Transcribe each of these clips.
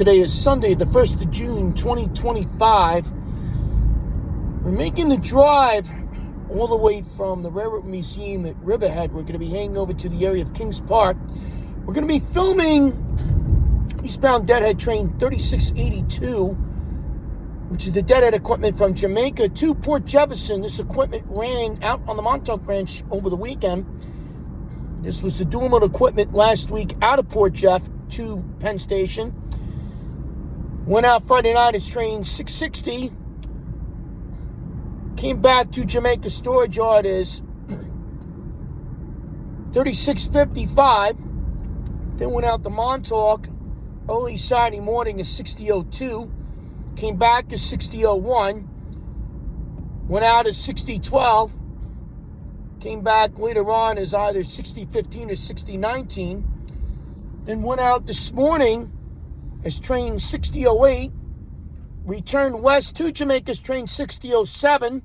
Today is Sunday, the 1st of June, 2025. We're making the drive all the way from the Railroad Museum at Riverhead. We're going to be heading over to the area of Kings Park. We're going to be filming eastbound Deadhead train 3682, which is the Deadhead equipment from Jamaica to Port Jefferson. This equipment ran out on the Montauk Branch over the weekend. This was the dual mode equipment last week out of Port Jeff to Penn Station. Went out Friday night as train 660. Came back to Jamaica storage yard as 3655. Then went out to Montauk early Saturday morning as 6002. Came back as 6001. Went out as 6012. Came back later on as either 6015 or 6019. Then went out this morning as train 6008. Returned west to Jamaica's train 6007.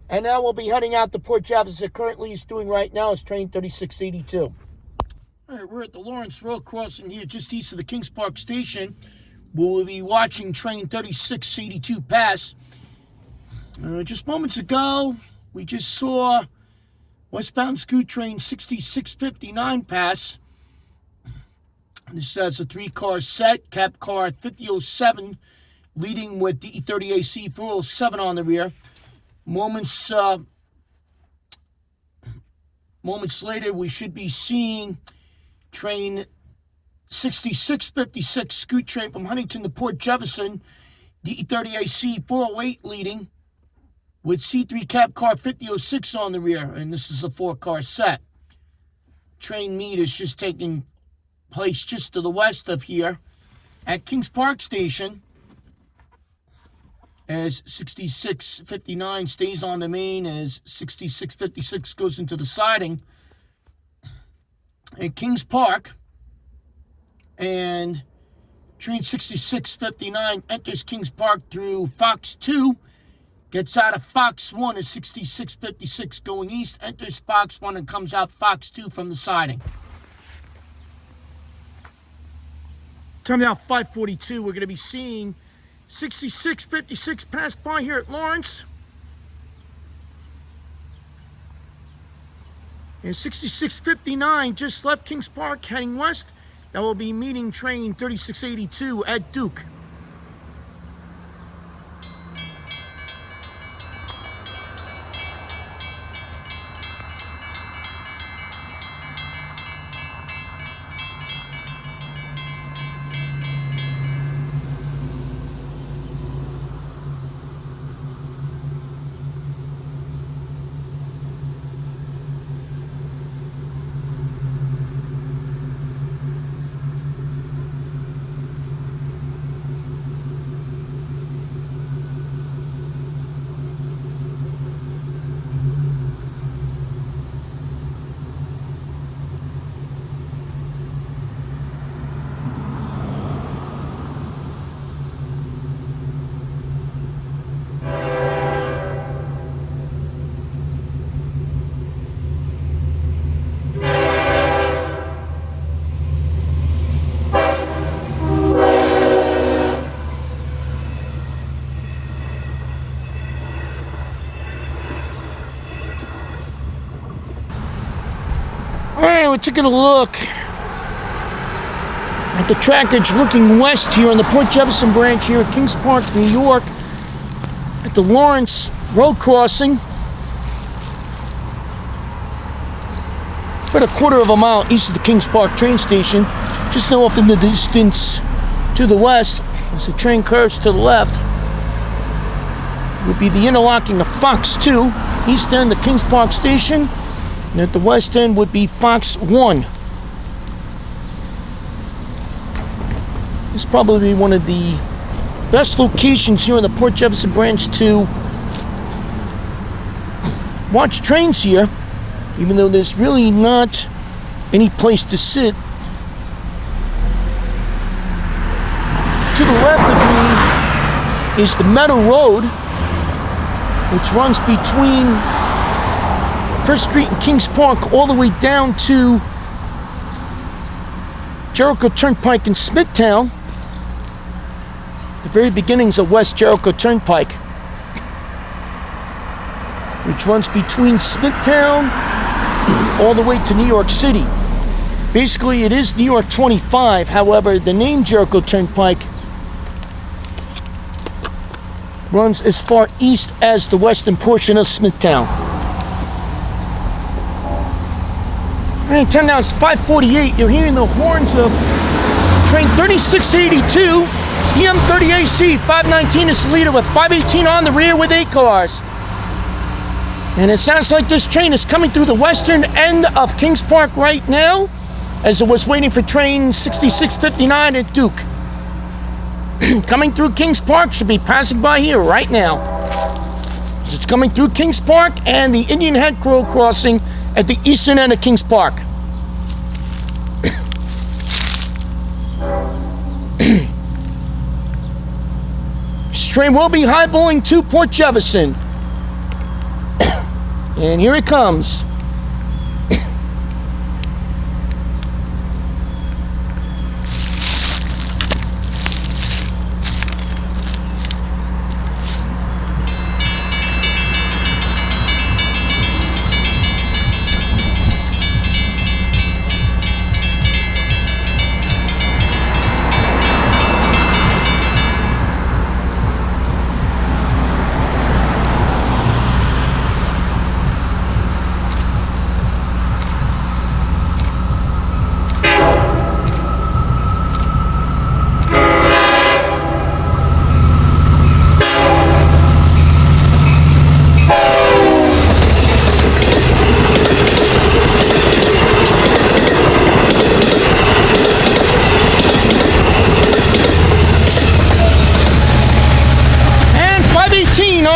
And now we'll be heading out to Port Jefferson. Currently is doing right now is train 3682. All right, we're at the Lawrence Road crossing here just east of the Kings Park station. We'll be watching train 3682 pass. Just moments ago, we just saw westbound scoot train 6659 pass. This has a three-car set. Cap car 5007 leading with DE-30AC 407 on the rear. Moments later, we should be seeing train 6656 scoot train from Huntington to Port Jefferson, DE-30AC 408 leading with C3 cap car 5006 on the rear, and this is a four-car set. Train meet is just taking place just to the west of here at Kings Park Station, as 6659 stays on the main as 6656 goes into the siding at Kings Park. And train 6659 enters Kings Park through Fox 2, gets out of Fox 1 as 6656 going east, enters Fox 1 and comes out Fox 2 from the siding. Time now 5:42. We're going to be seeing 6656 pass by here at Lawrence. And 6659 just left Kings Park heading west. That will be meeting train 3682 at Duke. Alright, we're taking a look at the trackage looking west here on the Port Jefferson Branch here at Kings Park, New York, at the Lawrence Road crossing. About a quarter of a mile east of the Kings Park train station, just off in the distance to the west, as the train curves to the left, would be the interlocking of Fox 2, east end of Kings Park station. And at the west end would be Fox 1. This is probably one of the best locations here in the Port Jefferson Branch to watch trains here, even though there's really not any place to sit. To the left of me is the Meadow Road, which runs between First Street and Kings Park all the way down to Jericho Turnpike in Smithtown. the very beginnings of West Jericho Turnpike, which runs between Smithtown all the way to New York City. Basically, it is New York 25. However, the name Jericho Turnpike runs as far east as the western portion of Smithtown. And 10 now, it's 5:48. You're hearing the horns of train 3682, DM-30AC 519 is the leader with 518 on the rear with 8 cars. And it sounds like this train is coming through the western end of Kings Park right now, as it was waiting for train 6659 at Duke. Coming through Kings Park, should be passing by here right now. It's coming through Kings Park and the Indian Head Road crossing at the eastern end of Kings Park. This train will be highballing to Port Jefferson. And here it comes.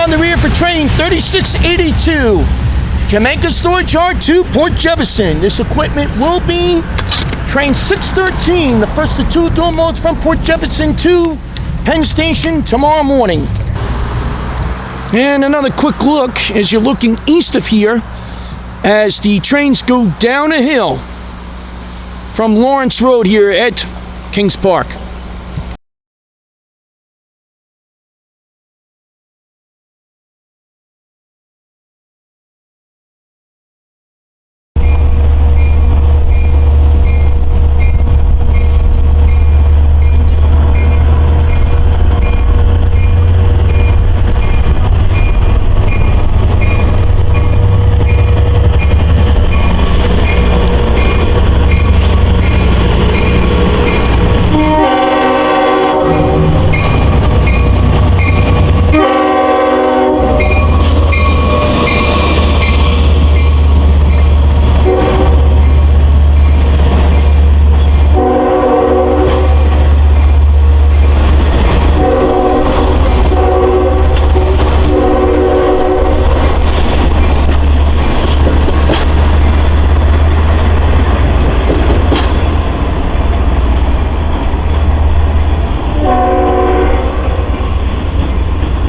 On the rear for train 3682, Jamaica Storage Yard to Port Jefferson. This equipment will be train 613, the first of 2 dual modes from Port Jefferson to Penn Station tomorrow morning. And another quick look as you're looking east of here as the trains go down a hill from Lawrence Road here at Kings Park.